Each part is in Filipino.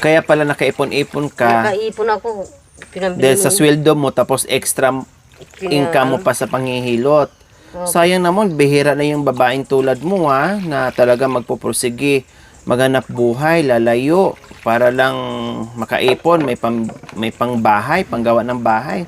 Kaya pala nakaipon-ipon ka Nakaipon ako. Pinambili dahil sa sweldo mo tapos extra income mo pa sa panghihilot. Sayang naman, bihira na yung babaeng tulad mo na talaga magpupursige, maghanap buhay, lalayo para lang makaipon, may pangbahay, panggawa ng bahay.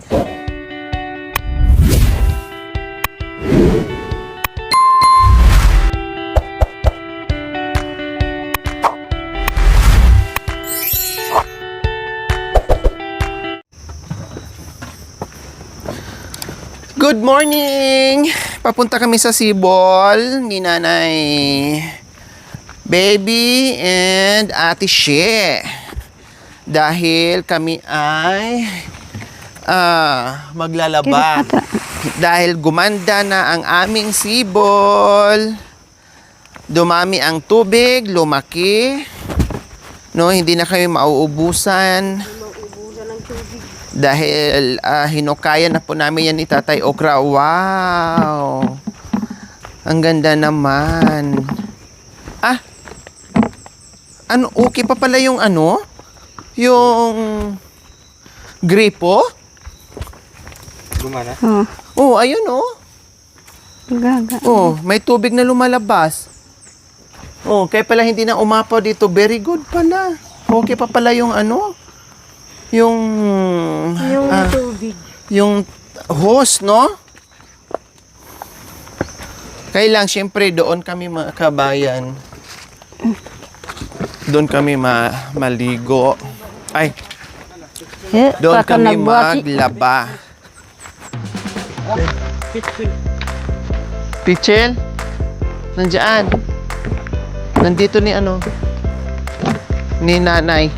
Good morning! Papunta kami sa Sibol ni Nanay Baby and Ate She. Dahil kami ay maglalaba. Dahil gumanda na ang aming Sibol. Dumami ang tubig, lumaki. No, hindi na kami mauubusan. Dahil hinukaya na po namin yan ni Tatay Okra. Wow! Ang ganda naman. Ano, okay pa pala yung yung gripo? Gumana? Oh, ayun Gaga. Oh, may tubig na lumalabas. Oh, kaya pala hindi na umapaw dito. Very good pala. Okay pa pala yung yung tubig. yung hose, no? Kailang, syempre, doon kami mga kabayan. Doon kami maligo. Ay, doon kami maglaba. Pichel? Nandiyan. Nandito ni ni Nanay.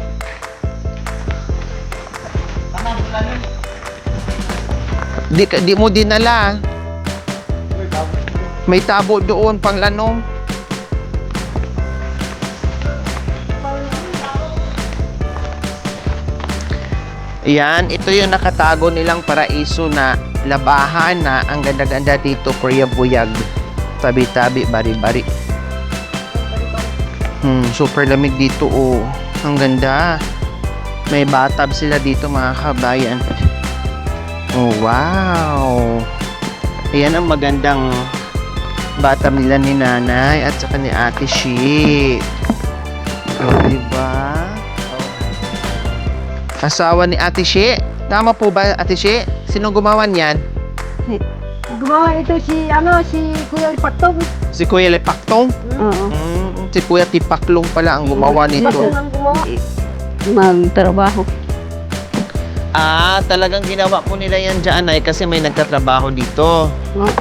Di mo dinala. May tabo doon pang lanom. Yan, ito yung nakatago nilang paraiso na labahan na ang ganda-ganda dito, Kuya Buyag. Tabi-tabi, bari-bari. Super lamig dito, Ang ganda. May bathtub sila dito, mga kabayan. Oh, wow! Ayan ang magandang bathtub nila ni Nanay at saka ni Ate She. Oh, diba? Asawa ni Ate She. Tama po ba, Ate She? Sinong gumawa niyan? Gumawa ito si Kuya Paktong. Si Kuya Lepaktong? Oo. Si Kuya Tipaklong pala ang gumawa nito. Ang gumawa. Magtrabaho. Talagang ginawa po nila yan dyan, Nay, kasi may nagtatrabaho dito.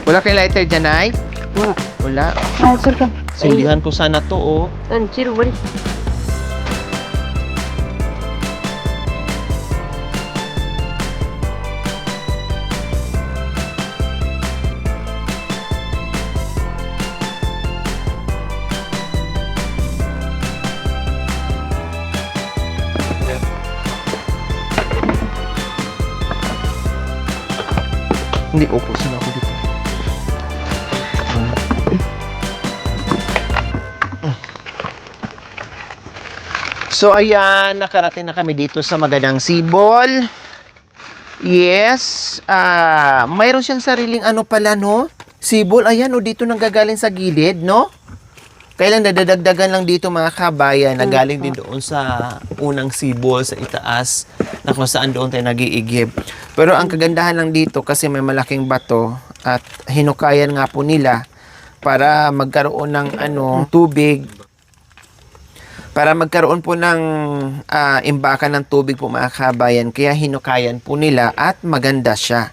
Wala kayong lighter dyan, Nay? Wala. Wala. Ay, sir ka. Sindihan ko sana to, Sino ba? Hindi, upo sila ako dito. So, ayan, nakarating na kami dito sa magandang Sibol. Yes, mayroon siyang sariling pala, no? Sibol, ayan, dito nanggagaling sa gilid, no? Kailan dadagdagan lang dito, mga kabayan, na galing din doon sa unang Sibol, sa itaas, na kung saan doon tayo nag-iigib. Pero ang kagandahan lang dito, kasi may malaking bato, at hinukayan nga po nila, para magkaroon ng tubig, para magkaroon po ng imbakan ng tubig po, mga kabayan. Kaya hinukayan po nila at maganda siya.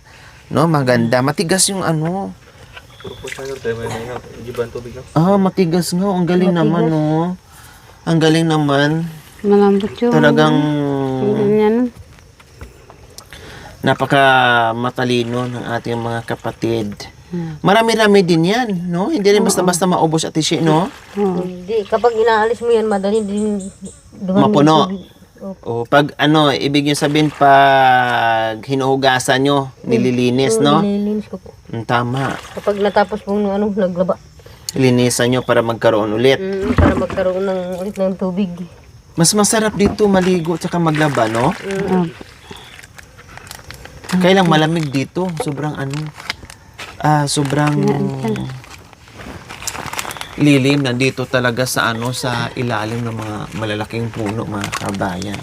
No, maganda. Matigas yung matigas nga. Ang galing naman, no. Ang galing naman. Malambot yun. Talagang Ganyan. napaka matalino ng ating mga kapatid. Marami-rami din yan, no? Hindi rin basta-basta maubos at isi, no? Hindi. Kapag inaalis mo yan, madali din Mapuno. O, pag ibig nyo sabihin, pag hinuhugasan nyo, nililinis, no? Nililinis ko po. Tama. Kapag natapos pong naglaba. Linisan nyo para magkaroon ulit. Para magkaroon ulit ng tubig. Mas masarap dito maligo tsaka maglaba, no? Opo. Kailang malamig dito. Sobrang sobrang lilim. Nandito talaga sa sa ilalim ng mga malalaking puno, mga kabayan.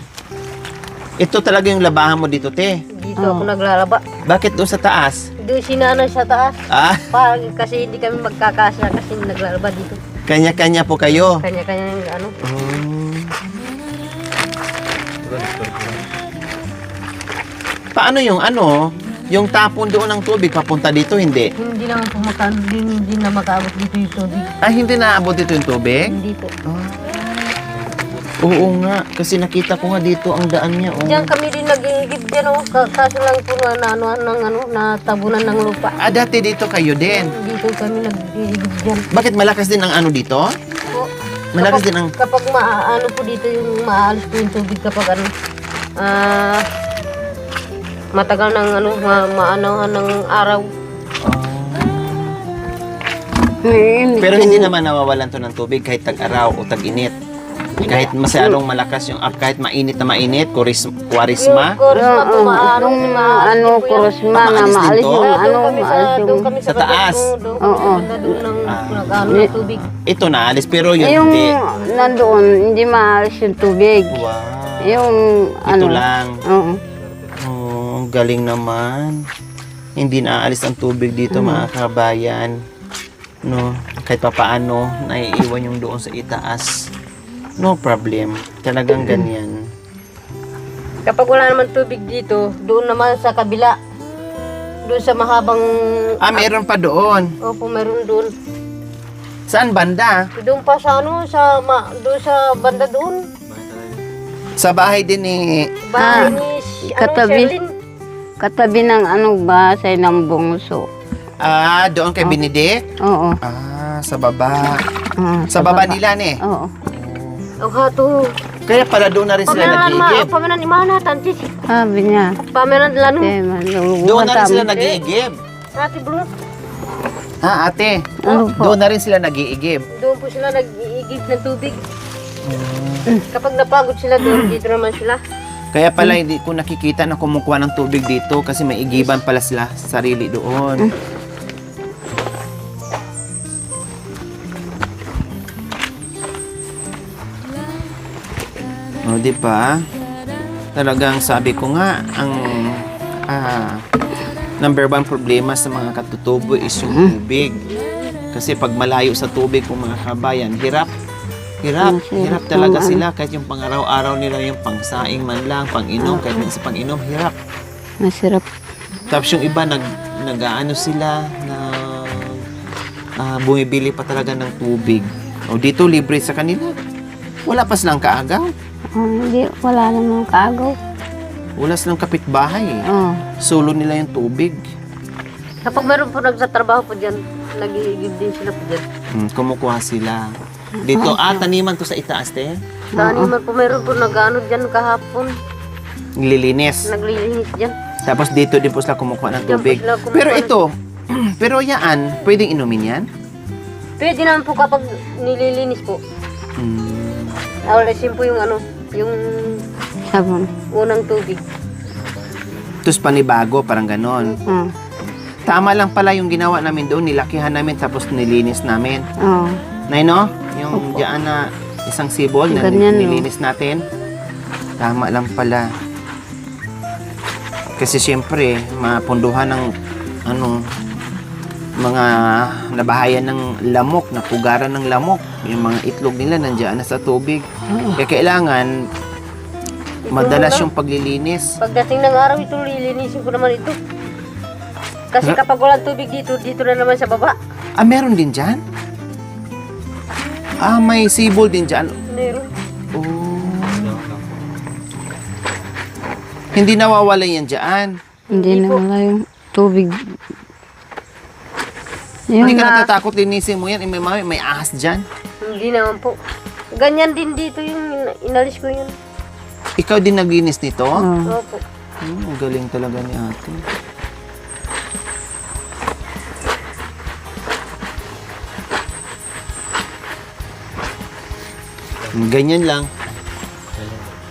Ito talaga yung labahan mo dito, te. Dito ako naglalaba. Bakit doon sa taas? Doon si nanay sa taas. Ah, Kasi hindi kami magkakasya kasi naglalaba dito. kanya-kanya po kayo. Kanya-kanya yung ano. Paano yung yung tapon doon ng tubig papunta dito, hindi? Hindi naman po hindi na makaabot dito yung tubig. Ah, hindi naabot dito yung tubig? Hindi po. Oo nga, kasi nakita ko nga dito ang daan niya. Oh. Diyan kami din nag-iigib dyan oh. Kaso lang po natabunan ng lupa. Ah, dati dito kayo din. Dito kami nag-iigib dyan. Bakit malakas din ang dito? Po. Malakas din ang... Kapag maano po dito yung maalis po yung tubig kapag matagal ng maanohan ng araw. Pero hindi naman nawawalan to ng tubig kahit tag-araw o tag-init. Kahit masyadong malakas yung kahit mainit na mainit, kwarisma. Yung kurisma po maano kurusma na Maalis din maalis to? yung doon kami Sa taas? Oo. Doon ng nag-ano ng tubig. Ito naalis, pero yun yung hindi. nandoon, hindi maalis yung tubig. Wow. Yung Ito lang. Oo. Oh, galing naman. Hindi naaalis ang tubig dito, mga kabayan. No, kahit papaano, naiiwan yung doon sa itaas. No problem. Talagang ganyan. Kapag wala naman tubig dito, doon naman sa kabila. Doon sa mahabang... Ah, meron pa doon. Opo, meron doon. Saan banda? Doon pa sa doon sa banda doon. Sa bahay din ni... Bahay ni katabi. Sherlyn. Katabi ng bahay ng bungso. Ah, doon kay Benedict? Oo. Ah, sa baba. Oo, Sa baba nila ni. Oo. Ang hato. Kaya pala doon na rin sila nag-iigib. Pamanan ni Mana, tantis. Sabi niya. Pamanan lano. Doon na rin sila nag-iigib. Ate Blue. Ah, ate. Ano po? Doon na rin sila nag-iigib. Doon po sila nag-iigib ng tubig. Kapag napagod sila doon, dito naman sila. Kaya pala hindi ko nakikita na kumukuha ng tubig dito kasi may igiban pala sila sarili doon. O, di ba? Talagang sabi ko nga, ang number one problema sa mga katutubo is yung tubig. Kasi pag malayo sa tubig kung mga kabayan, hirap talaga sila kahit yung pang-araw-araw nila yung pangsaing man lang, pang-inom, kahit sa pang-inom, hirap. Masarap. Tapos yung iba nag-aano sila na bumibili pa talaga ng tubig. O dito libre sa kanila. Wala pa silang kaagaw. Hindi, wala namang kaagaw. Wala silang kapitbahay. Oo. Solo nila yung tubig. Kapag meron po nagtatrabaho po dyan, nag-iigib din sila po dyan. Kumukuha sila. Dito, taniman to sa itaas, te. Taniman po meron po nag-ano dyan kahapon. Nililinis. Naglilinis dyan. Tapos dito din po sila kumukuha ng Diyan po tubig. sila kumukuha Pero ng- ito, pero yan, pwedeng inumin yan? Pwede naman po kapag nililinis po. Alisin po yung yung Sabon. unang tubig. Tapos panibago, parang ganon. Oo. Tama lang pala yung ginawa namin doon, nilakihan namin tapos nilinis namin. Oo. Nay, no? Yung diyan na isang sibol na Ganyan, no? nilinis natin. Tama lang pala. Kasi siyempre, mapunduhan ng mga nabahayan ng lamok, napugaran ng lamok. Yung mga itlog nila nandiyan na sa tubig. Kaya kailangan madalas yung paglilinis. Pagdating ng araw ito, lilinisin ko naman ito. Kasi kapag walang tubig dito na naman sa baba. Ah, meron din dyan? Ah, may sibol din dyan. Meron. Oh. Hindi nawawala yan dyan. Hindi na wala yung tubig. Hindi ka natatakot linisin mo yan. May ahas dyan. Hindi naman po. Ganyan din dito yung inalis ko yun. Ikaw din naglinis nito? Oo. Opo. Ang galing talaga ni ate. Ganyan lang.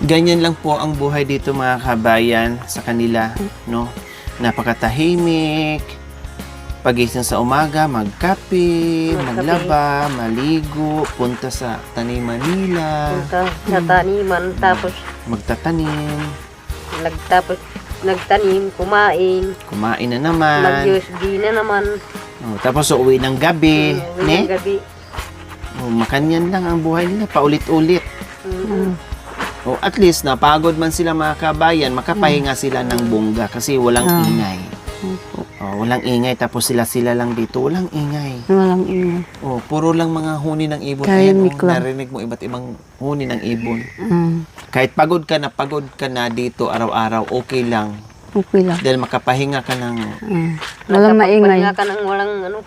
Ganyan lang po ang buhay dito mga kabayan sa kanila, no? Napakatahimik. Pagising sa umaga, magkape, maglaba, maligo, punta sa taniman nila, Punta sa taniman, tapos magtatanim, nagtanim, kumain na naman. mag-USB na naman. Oh, tapos uuwi ng gabi, ne? Ngayong gabi. Oh, makanyan lang ang buhay nila, paulit-ulit. Mm. Oh, at least napagod man sila mga kabayan, makapahinga sila ng bongga kasi walang ingay. Oh, walang ingay tapos sila lang dito, walang ingay. Walang ingay. Oh, puro lang mga huni ng ibon. Tahimik lang. Narinig mo iba't ibang huni ng ibon. Mm. Kahit pagod ka na dito araw-araw, okay lang. Okay lang. Dahil makapahinga ka ng... Walang maingay. Nakapagpahinga ka ng walang ano.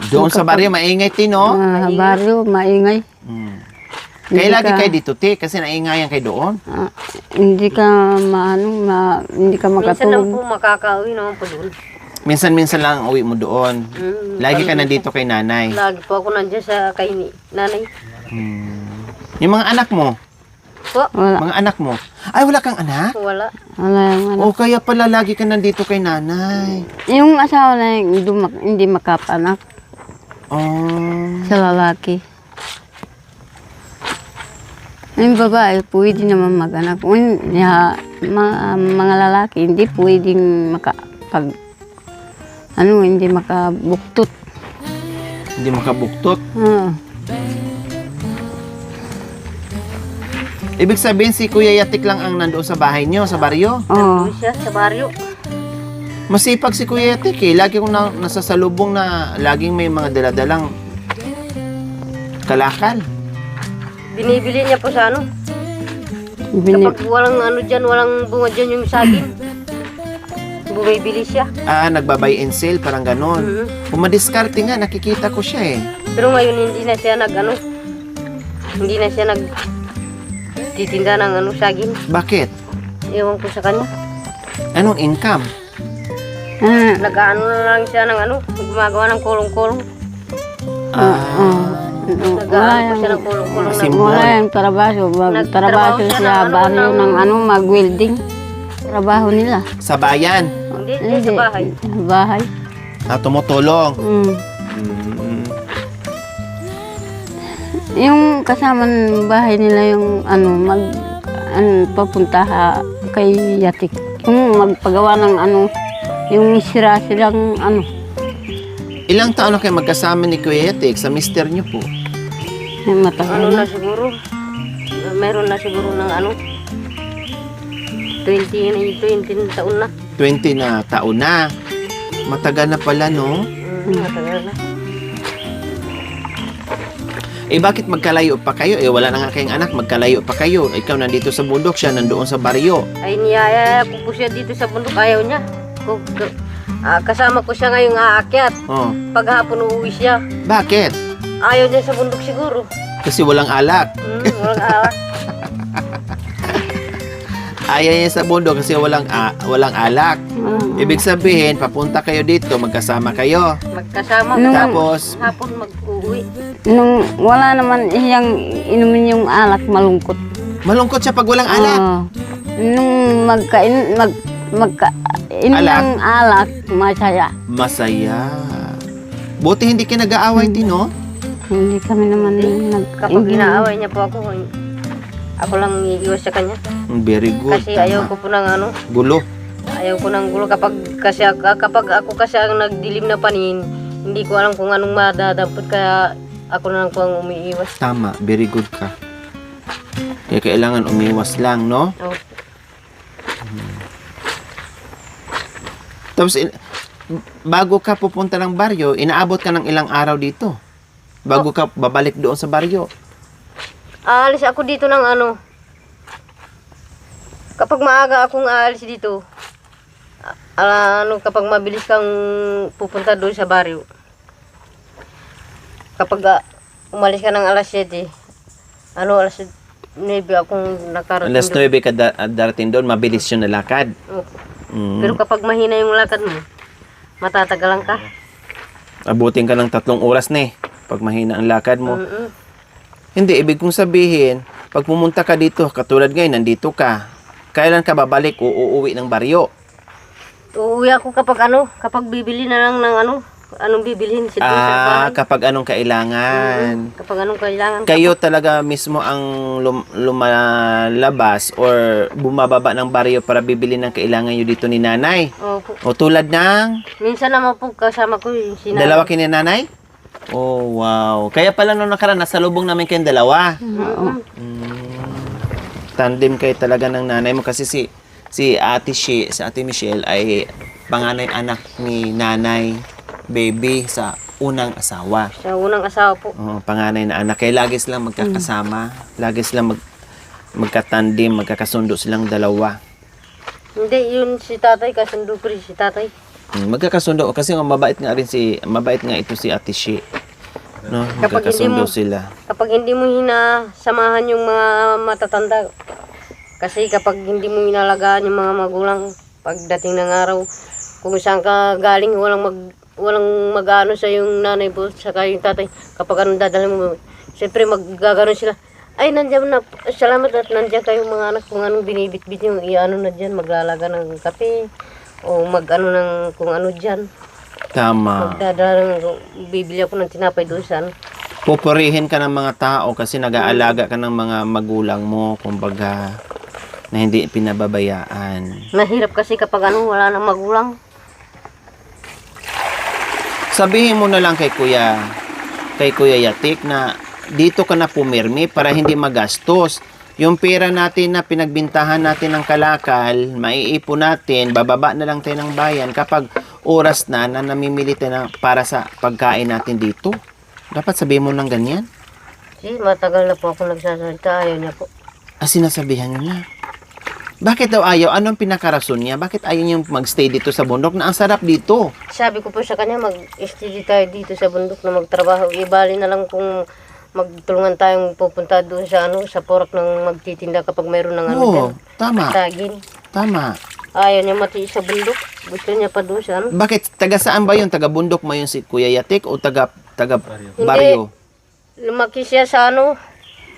Doon sa baryo, maingay tino. Baryo, maingay. Kaya Hindi lagi ka- kayo dito, te, kasi naingayan kayo doon. Hindi ka hindi ka Minsan lang makatulog. po makakauwi naman po doon. Minsan-minsan lang ang uwi mo doon. Lagi ka Kami- nandito kay nanay. Lagi po ako nandiyan sa kay nanay. Yung mga anak mo, Po, Wala. mga anak mo, ay wala kang anak? wala. Wala yung ano. O kaya pala lagi ka nandito kay nanay. Yung asawa na hindi makapanak Oh. sa lalaki. Yung babae, pwede naman mag-anak. Mga lalaki, hindi pwedeng hindi makabuktot. Hindi makabuktot. Ibig sabihin si Kuya Yatik lang ang nandoon sa bahay niyo, sa baryo. Oo. Doon siya sa baryo. Masipag si Kuya Yatik eh. Lagi kong nasasalubong na laging may mga daladalang kalakal. Binibili niya po sa ano. Kapag walang ano dyan, walang bunga dyan yung saging. Bumibili siya. Ah, nagbabay and sale, parang ganon. Kung madiskarte nga, nakikita ko siya eh. Pero ngayon hindi na siya hindi na siya titinda ng ano saging. Bakit? Ewan ko sa kanya. Anong income? Nag-ano na lang siya ng ano, gumagawa ng kulong-kulong. Nag-ano po siya ng kulong-kulong. Simple. Wala yung trabaho. Trabaho siya sa ng baryo ng mag-welding. Trabaho nila. Sa bayan. Hindi sa bahay. Bahay. Tumutulong. Yung kasama ng bahay nila yung papunta kay Yatik. Yung magpagawa ng yung sira silang Ilang taon na kayo magkasama ni Kuya Yatik sa mister niyo po? yung matagal Ano na. na siguro? Meron na siguro ng 20 taon na. 20 na taon na. Matagal na pala, no? Matagal na. Eh, bakit magkalayo pa kayo? Eh, wala na nga kayong anak, magkalayo pa kayo. Ikaw nandito sa bundok, siya nandoon sa baryo. Ay niyaya ko po siya dito sa bundok, ayaw niya. Kasama ko siya ngayong aakyat. Oh, Paghapon uuwi siya. bakit? Ayaw niya sa bundok siguro. Kasi walang alak. Walang alak. Ayaw niya sa bundok kasi walang alak. Ibig sabihin, papunta kayo dito, magkasama kayo. Magkasama. Tapos, Hapon mag-uwi. Nung wala naman siyang inumin yung alak, malungkot. malungkot siya pag walang alak. Oo. Nung magkainom Alak? ng alak, masaya. Masaya. Buti hindi kayo nag-aaway, Tino. Hindi kami naman Kapag inaaway niya po ako lang iiwas sa kanya. Very good. Kasi ayaw ko po ng Gulo. ayaw ko ng gulo kapag ako kasi ang nagdilim na panin, hindi ko alam kung anong madadampot kaya ako na lang po ang umiiwas. Tama. Very good ka. Kaya kailangan umiwas lang, no? Oh. Tapos, bago ka pupunta ng baryo, inaabot ka ng ilang araw dito. Bago ka babalik doon sa baryo. Aalis ako dito ng kapag maaga akong aalis dito, kapag mabilis kang pupunta doon sa baryo. Kapag umalis ka ng alas 7, alas 9 akong nakarating Alas doon. 9 ka darating doon, mabilis yun na lakad. Opo. Mm. Pero kapag mahina yung lakad mo, matatagalan ka. Abutin ka ng 3 oras na eh. Pag mahina ang lakad mo. Mm-mm. Hindi, ibig kong sabihin, pag pumunta ka dito, katulad ngayon, nandito ka, kailan ka babalik o uuwi ng baryo? Uuwi ako kapag bibili na lang ng anong bibilhin sa doon sa bahay. Kapag anong kailangan. Kapag anong kailangan. Kayo talaga mismo ang lumalabas or bumababa ng baryo para bibili ng kailangan nyo dito ni nanay. Opo. O tulad ng Minsan naman po kasama ko yung sinanay. dalawa kini nanay? Oh, wow. Kaya pala nung nakaraan, nasa lubong namin kayong dalawa. Oo. Tandem kayo talaga ng nanay mo kasi si Ate Michelle ay panganay anak ni nanay, baby sa unang asawa. Sa unang asawa po. Oo, panganay na anak. Kaya lagi silang magkakasama. Lagi silang magkatandem, magkakasundo silang dalawa. Hindi, yun si tatay, kasundo ko rin si tatay. Magkakasundo kasi mabait nga ito si Ate Shi. No, Kapag hindi magkakasundo mo- sila. Kapag hindi mo hinasamahan yung mga matatanda, kasi kapag hindi mo inalagaan yung mga magulang, pagdating ng araw, kung saan ka galing, walang mag-ano sa yung nanay po, saka yung tatay, kapag anong dadalhin mo, siyempre maggagano sila, ay nandiyan na, salamat at nandiyan kayong mga anak, kung anong binibitbit yung iano na dyan, maglalaga ng kape, o mag-ano ng kung ano dyan, Tama. magdadala ng, bibili ako ng tinapay doon sa ano. Pupurihin ka ng mga tao kasi nag-aalaga ka ng mga magulang mo, kumbaga, na hindi pinababayaan. Mahirap kasi kapag wala nang magulang. Sabihin mo na lang kay Kuya Yatik na dito ka na pumirmi para hindi magastos. Yung pera natin na pinagbintahan natin ng kalakal, maiipon natin, bababa na lang tayo ng bayan kapag oras na namimili tayo para sa pagkain natin dito. Dapat sabihin mo ng ganyan. Si matagal na po ako nagsasalita, ayaw niya po. Sinasabihan nyo na. Bakit daw ayaw? Anong pinakarason niya? Bakit ayaw niyang magstay dito sa bundok na ang sarap dito? Sabi ko po sa kanya, mag-study tayo dito sa bundok na magtrabaho. Ibali na lang kung magtulungan tayong pupunta doon sa sa porok ng magtitinda kapag mayroon ng Oo, tama. tagin. Tama. Ayaw niya matiis sa bundok. Gusto niya pa doon sa Bakit? Taga saan ba yun? Taga bundok mo yun si Kuya Yatik o taga baryo? Lumaki siya sa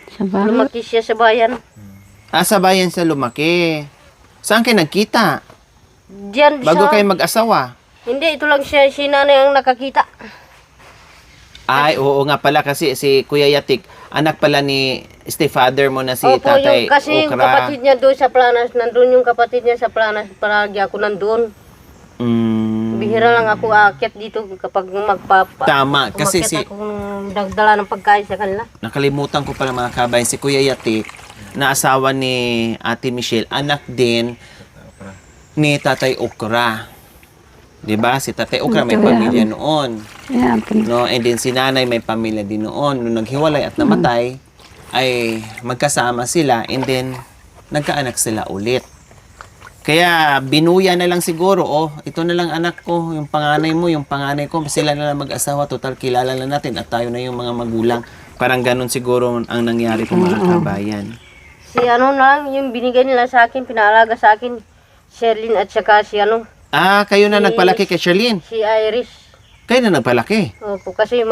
Sa bahay. lumaki siya sa bayan. Sa bayan sa lumaki. Saan kayo nagkita? Diyan Bago sa... kayo mag-asawa? Hindi, ito lang siya, si nanay ang nakakita. Ay, oo nga pala kasi si Kuya Yatik, anak pala ni stepfather mo na si Opo, Tatay kasi yung Okra. kapatid niya doon sa Planas, nandun yung kapatid niya sa Planas, palagi ako nandun. Bihira lang ako aakyat dito kapag Tama, kasi umakyat ako nagdala ng pagkain sa kanila. nakalimutan ko pala mga kabayan, si Kuya Yatik, na asawa ni Ate Michelle, anak din ni Tatay Okra. 'Di ba? Si Tatay Okra may pamilya noon. Yeah, No, and then si nanay may pamilya din noon. Nung naghiwalay at namatay, ay magkasama sila and then nagkaanak sila ulit. Kaya binuya na lang siguro, ito na lang anak ko, yung panganay mo, yung panganay ko, sila na lang mag-asawa, total kilala na natin at tayo na yung mga magulang. Parang ganun siguro ang nangyari po mga kabayan. Si na lang, yung binigay nila sa akin, pinaalaga sa akin, Sherlyn at saka si Kayo na nagpalaki kay Charlene. si Iris. Kayo na nagpalaki. Opo, kasi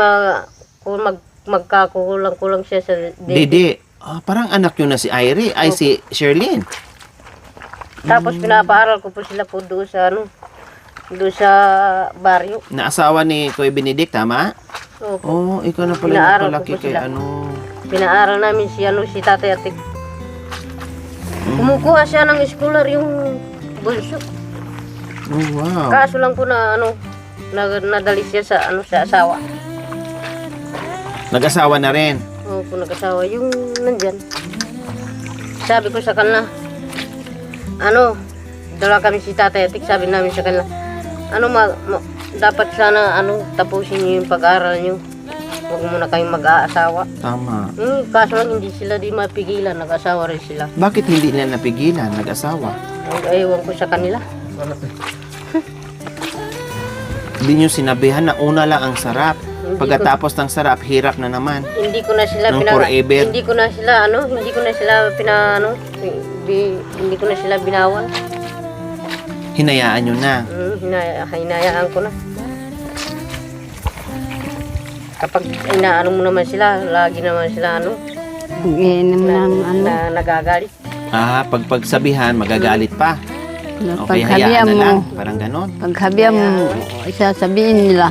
kung magkakulang-kulang siya sa Dede. Parang anak yun na si Irie, ay si Charlene. Tapos pinapaaral ko po sila po doon sa doon sa baryo. Na asawa ni Kuya Benedict, tama? Opo. Ikaw na pala Pinaaral nagpalaki ko po kay sila. Pinaaral namin si Tatay Atik. Kumukuha siya ng scholar yung bunso. Oh, wow. Kaso lang po na nadali siya sa sa asawa. Nag-asawa na rin. Opo, nag-asawa yung nandyan. Sabi ko sa kanila, dala kami si Tatay Atik, sabi namin sa kanila, dapat sana tapusin niyo yung pag-aaral niyo. Huwag muna kayong mag-aasawa. Tama. Kaso lang hindi sila di mapigilan, nag-asawa rin sila. Bakit hindi nila napigilan, nag-asawa? Ewan ko sa kanila. Hindi nyo sinabihan na una lang ang sarap. Pagkatapos ng sarap, hirap na naman. Hindi ko na sila Ng forever. hindi ko na sila binawal. Hinayaan nyo na. Hinayaan ko na. Kapag inaano mo naman sila, lagi naman sila Iinom ng ano. na nagagalit. Pag pagsabihan, magagalit pa. Okay, Paghabihan hayaan na mo. lang. Parang ganon. Paghabihan mo, sasabihin nila,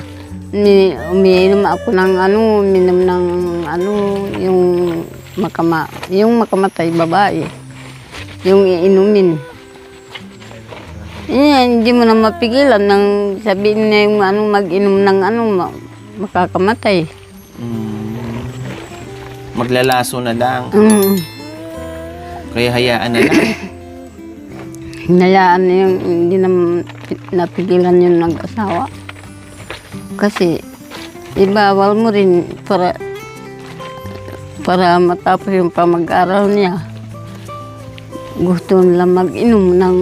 umiinom ako ng ano, umiinom ng ano, yung makamatay babae. Yung iinumin. Hindi mo na mapigilan nang sabihin na yung ano, mag-inom ng ano, makakamatay. Maglalaso na lang. Kaya hayaan na lang. Hinayaan na yung hindi na napigilan yung nag-asawa. Kasi ibawal mo rin para matapos yung pamag-aral niya. Gusto nila mag-inom ng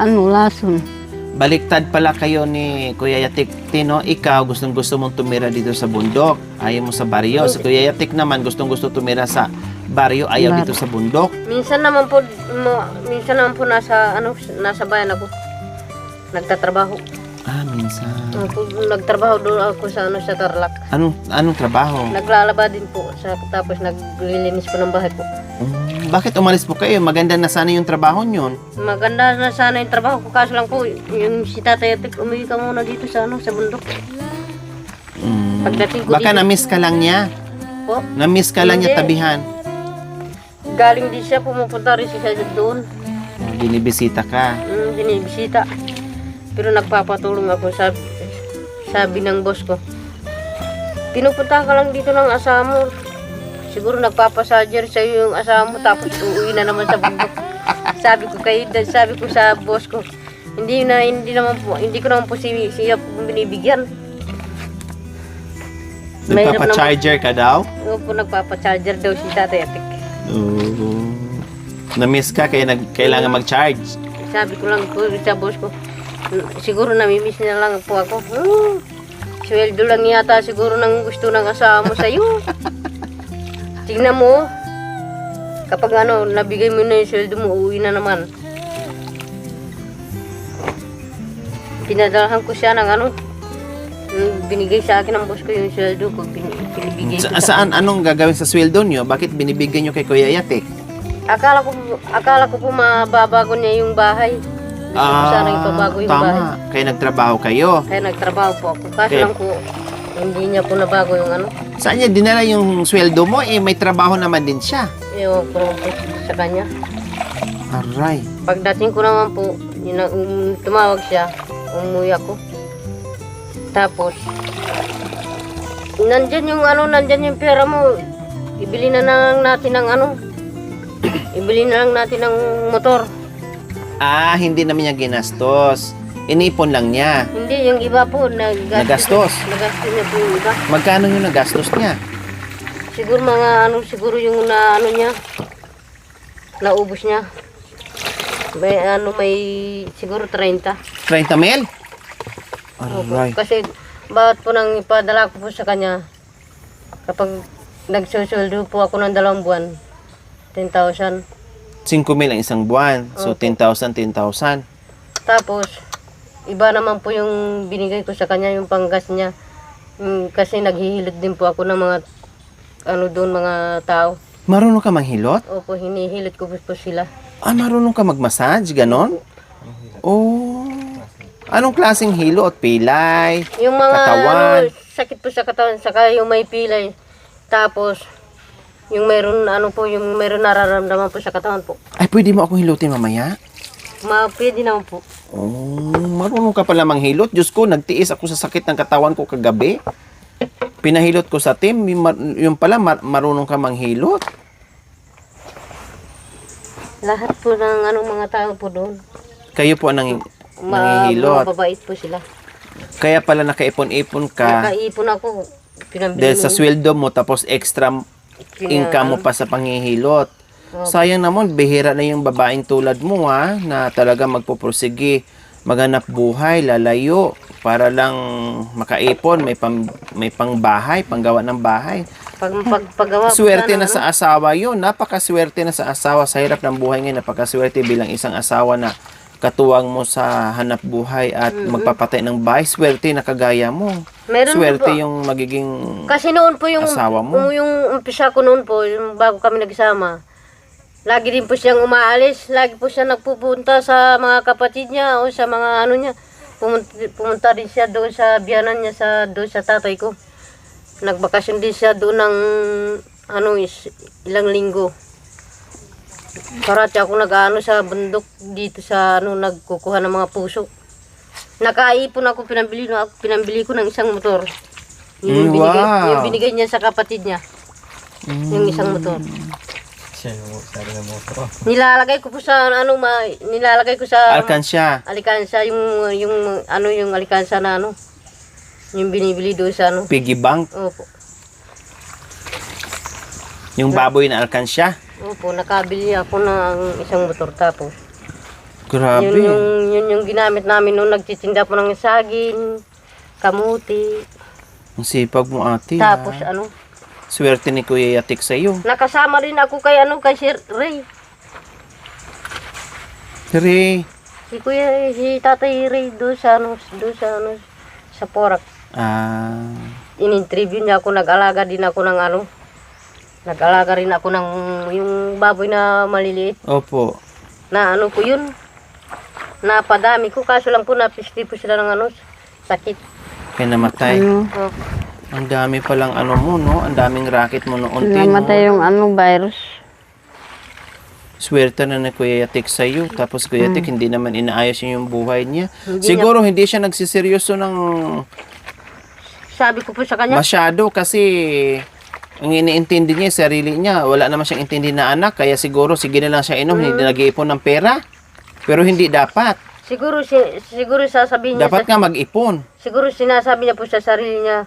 ano, lason. Baliktad pala kayo ni Kuya Yatik, Tino. Ikaw, gustong-gusto mong tumira dito sa bundok. Ayaw mo sa baryo. Si Kuya Yatik naman, gustong-gusto tumira sa baryo. Ayaw dito sa bundok. Minsan naman po nasa bayan ako. Nagtatrabaho. Minsan. Nagtrabaho doon ako sa Tarlac. Anong trabaho? Naglalaba din po. Tapos naglilinis po ng bahay po. Bakit umalis po kayo? Maganda na sana yung trabaho nyon. Maganda na sana yung trabaho ko. Kaso lang po, yung si Tatay Yatik, umuwi ka muna dito sa bundok. Pagdating ko Baka dito, na-miss ka lang niya. po, Na-miss ka lang niya Hindi. tabihan. galing din siya, pumupunta rin siya doon. Binibisita ka. Binibisita. Pero nagpapatulong ako, sabi ng boss ko. Pinupunta ka lang dito ng asawa mo. Siguro nagpapasadyer sa yung asawa mo tapos uuwi na naman sa bundok. Sabi ko sa boss ko, hindi ko naman po siya binibigyan. Mahirap Nagpapa-charger ka daw? naman po nagpapa-charger daw si Tatay Yatik. Na-miss ka kaya kailangan mag-charge. Sabi ko lang po sa boss ko, siguro namimiss na lang po ako. Sweldo lang yata siguro nang gusto ng asawa mo sa'yo. Tingnan mo, kapag nabigay mo na yung sweldo mo, uwi na naman. Pinadalahan ko siya ng binigay sa akin ng boss ko yung sweldo ko, pinibigay ko Saan? Anong gagawin sa sweldo nyo? Bakit binibigyan nyo kay Kuya Yatik? Akala ko po mababago niya yung bahay. Gusto ko sana ipabago yung bahay. Tama. Kaya nagtrabaho kayo. Kaya nagtrabaho po ako. Kaso Okay. lang po, hindi niya po nabago yung Saan niya dinala yung sweldo mo? May trabaho naman din siya. Ewan ko naman po sa kanya. Aray. Pagdating ko naman po, tumawag siya, umuwi ako. Tapos, nandyan yung pera mo. Ibili na lang natin ng ibili na lang natin ng motor. Hindi naman niya ginastos. Inipon lang niya. Hindi, yung iba po, Nagastos? Nagastos niya po yung iba. Magkano yung nagastos niya? Siguro siguro yung niya, naubos niya. May siguro 30. 30 mil? Opo. Aray. Kasi bawat po nang ipadala ko po sa kanya, kapag nagsusuldo po ako ng 2 buwan, 10,000. 5 mil ang isang buwan. So, Opo. 10,000, 10,000. Tapos, iba naman po yung binigay ko sa kanya, yung panggas niya. Kasi naghihilot din po ako ng mga, mga tao. Marunong ka manghilot? Opo, hinihilot ko po sila. Marunong ka magmassage? Ganon? Oh. Anong klaseng hilot? Pilay? Yung mga Katawan? sakit po sa katawan, saka yung may pilay. Tapos, yung mayroon nararamdaman po sa katawan po. Ay, pwede mo akong hilutin mamaya? Pwede naman po. Oh, marunong ka pala manghilot. Diyos ko, nagtiis ako sa sakit ng katawan ko kagabi. Pinahilot ko sa team. Yung pala, marunong ka manghilot. Lahat po ng mga tao po doon. Kayo po ang nanghihilot. Mababait po sila. Kaya pala nakaipon-ipon ka. Nakaipon ako. Pinambili Dahil sa mo- sweldo mo, tapos extra income mo pa sa panghihilot. Sayang naman, bihira na yung babaeng tulad mo na talaga magpupursige, maghanap buhay, lalayo, para lang makaipon, may pangbahay, panggawa ng bahay. Paggawa po Swerte sana, na sa asawa yun, napakaswerte na sa asawa, sa hirap ng buhay ngayon, napakaswerte bilang isang asawa na katuwang mo sa hanap buhay at magpapatay ng bahay, swerte na kagaya mo. Meron Swerte po. yung magiging Kasi noon po yung asawa mo. yung umpisa ko noon po, yung bago kami nagsama. Lagi din po siyang umaalis, lagi po siya nagpupunta sa mga kapatid niya o sa mga ano niya. Pumunta din siya doon sa biyanan niya doon sa tatay ko. Nagbakasyon din siya doon ng ilang linggo. Parati ako nag-ano sa bundok dito sa nagkukuha ng mga puso. Nakaipon ako, pinambili ko ng isang motor. Wow. Yung binigay niya sa kapatid niya. Yung isang motor. Siya yung sabi ng motor. Nilalagay ko po sa nilalagay ko sa Alkansya. alkansa yung alkansa na yung binibili doon sa Piggy bank. Opo. Yung baboy na alkansya. Opo, nakabili ako ng isang motor tapos. Grabe. Yun yung ginamit namin noon, nagtitinda po ng saging, kamuti, Ang sipag mo, ate. tapos ha? Swerte Swerte ni Kuya Yatik sa'yo. nakasama rin ako kay Sir Ray. Tere. Si Tatay Ray doon sa Porac. Ah. In-interview niya ako, nag-alaga din ako ng nag-alaga rin ako ng yung baboy na maliliit. Opo. Na po yun. Napadami ko, kaso lang po napisti po sila ng sakit. Kaya namatay. Opo. Ang dami palang mo, no? Ang daming racket mo noon, Namatay yung virus. Swerte na ni Kuya Yatik sa'yo. Tapos Kuya Yatik, hindi naman inaayos yung buhay niya. Hindi Siguro hindi siya nagsiseryoso ng Sabi ko po sa kanya, masyado kasi ang iniintindi niya, sarili niya, wala naman siyang intindi na anak. Kaya siguro, sige na lang siya inom, hindi nag-iipon ng pera. Pero hindi dapat. siguro sasabihin niya, Dapat nga mag-ipon. siguro sinasabi niya po sa sarili niya,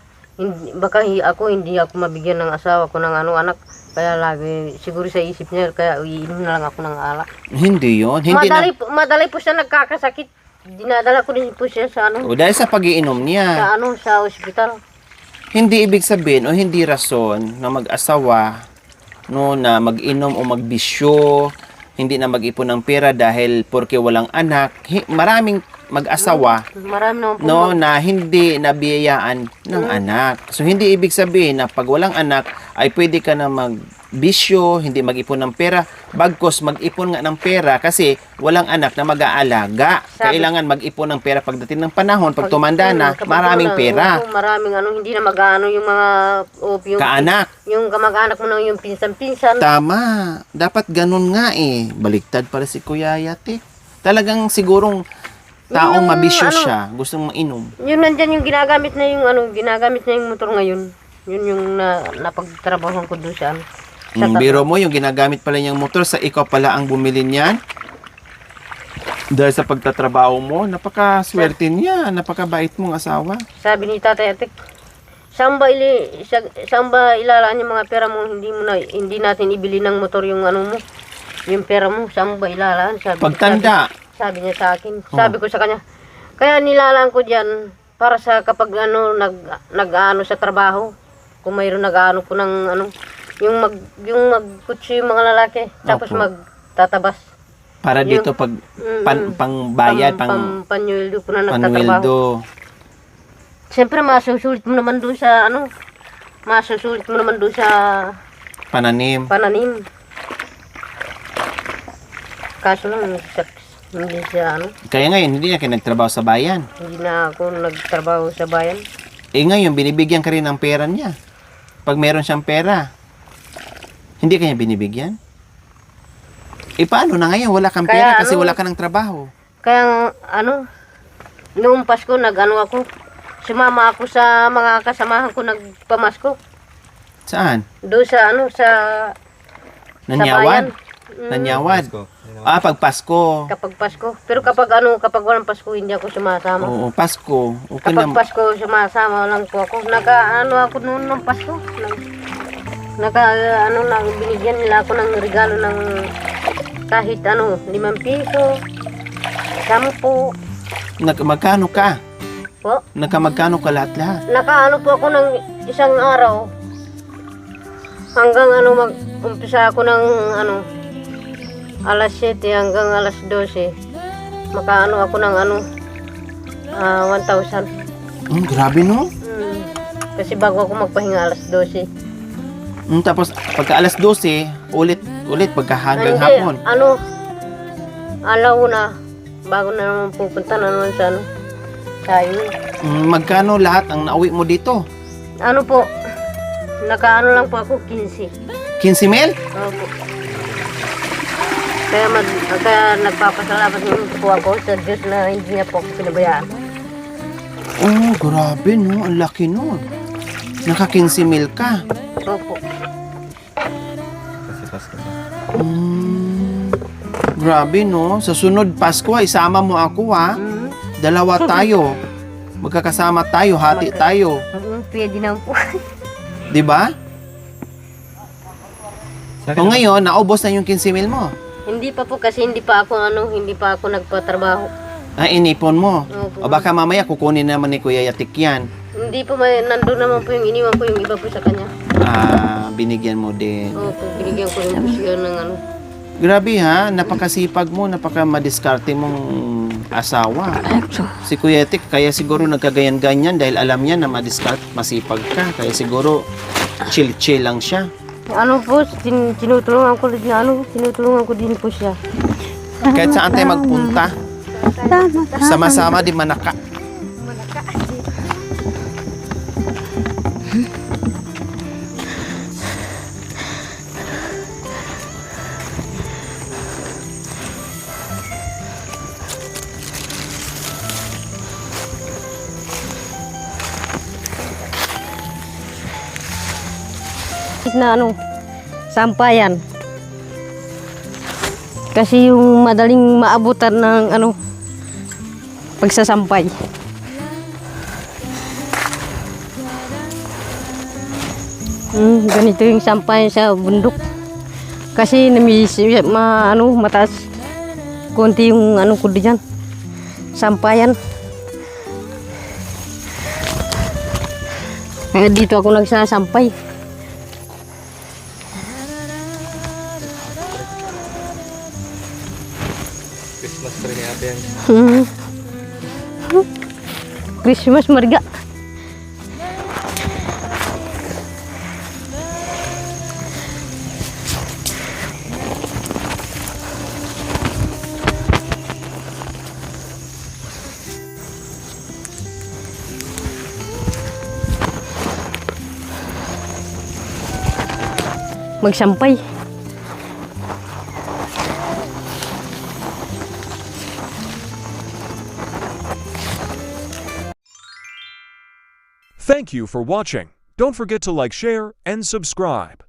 baka hindi ako mabigyan ng asawa ko ng anak. Kaya lagi, siguro sa isip niya, kaya iinom na lang ako ng alak. Hindi yon. Hindi na. Madali po siya nagkakasakit. Dinadala ko din po siya sa O dahil sa pag-iinom niya. sa ospital. Hindi ibig sabihin o hindi rason na mag-asawa no na mag-inom o magbisyo, hindi na mag-ipon ng pera dahil porke walang anak. Maraming mag-asawa Marami naman po. no na hindi nabiyayaan ng anak. So hindi ibig sabihin na pag walang anak ay pwede ka na magbisyo, hindi mag-ipon ng pera, bagkos mag-ipon nga ng pera kasi walang anak na mag-aalaga. Kailangan mag-ipon ng pera pagdating ng panahon, pag tumanda na, kapag maraming pera. Maraming hindi na yung mga yung Kaanak. yung kamag-anak mo yung pinsan-pinsan. Tama. Dapat ganun nga eh. Baliktad pala si Kuya Yatik. Talagang sigurong taong Yung mabisyo siya, gustong mainom. Yun nandyan yung ginagamit na yung motor ngayon. Yun yung napagtrabahoan ko doon sa Biro mo, yung ginagamit pala niyang motor, sa ikaw pala ang bumili niyan. Dahil sa pagtatrabaho mo, napakaswerte niya, napakabait mong asawa. Sabi ni Tatay Atik, saan ba ilalaan yung mga pera mo, hindi natin ibili ng motor yung mo, yung pera mo, saan ba ilalaan? Pagtanda. Sabi niya sa akin. Sabi ko sa kanya, kaya nilalaan ko diyan para sa kapag nag-aano sa trabaho. Kung mayroon nag-aano po ng yung magkutsi yung mga lalaki, tapos Opo. magtatabas. Para dito pag pangbayad, Panyuldo po na nagtatrabaho. panweldo. Siyempre masusulit mo naman doon sa Pananim. pananim. Kaso lang hindi siya Kaya ngayon, hindi na kayo nagtrabaho sa bayan. hindi na ako nagtrabaho sa bayan. Eh ngayon, binibigyan ka rin ng pera niya. Pag meron siyang pera, hindi kanya binibigyan? Eh paano na ngayon? Wala kang Kaya pera kasi wala ka ng trabaho. Kaya noong Pasko ako, sumama ako sa mga kasamahan ko nagpamasko. Saan? Doon sa sa Nanyawad? bayan. Nanyawad? Pasko. Pag Pasko. Kapag Pasko. Pero kapag walang Pasko, hindi ako sumasama. Oo, Pasko. Okay Kapag na. Pasko, sumasama lang po ako. Ako noon ng Pasko. Binigyan nila ako ng regalo ng kahit 5 piso, 10. Magkano ka? Po. Magkano ka lahat-lahat? Po ako ng isang araw. Hanggang mag-umpisa ako ng alas 7 hanggang alas 12. makaano ako ng 1,000. Grabe no? Kasi bago ako magpahinga alas 12. Tapos pagka alas 12, ulit pagka hanggang Hindi, hapon. alaw na. Bago na naman pupunta na naman sa sa inyo. Magkano lahat ang nauwi mo dito? Ano po, nakaano lang po ako, 15. 15,000? Opo. Kaya nagpapasalamat naman po ako sa Diyos na hindi niya po ako pinabayaan. Grabe no, ang laki no. Naka 15,000 ka. Opo. Kasi Pasko na. Grabe no. Sa sunod Pasko, isama mo ako ha. Dalawa tayo. Magkakasama tayo, hati tayo. Pwede na po. 'Di ba? Sa O ngayon, naubos na yung 15,000 mo. Hindi pa po kasi hindi pa ako nagpatrabaho. Inipon mo. Opo. O baka mamaya kukunin naman ni Kuya Yatik yan. Hindi po, nandun naman po yung iniwan po yung iba po sa kanya. Binigyan mo din. Opo, binigyan ko rin po siya ng Grabe ha, napakasipag mo, napaka-madiskarte mong asawa. Si Kuya Yatik, kaya siguro nagkagayan-ganyan dahil alam niya na masipag ka. Kaya siguro chill-chill lang siya. Tinutulungan ko din po siya. Kahit saan tayo magpunta, sama-sama di manaka. Na sampayan. Kasi yung madaling maabutan ng pagsasampay. Ganito yung sampayan sa bundok. Kasi mataas konti yung ko diyan. Sampayan. Kaya dito ako nagsasampay. Christmas tree ni ate yan. Christmas marga. Magsampay. Thank you for watching. Don't forget to like, share, and subscribe.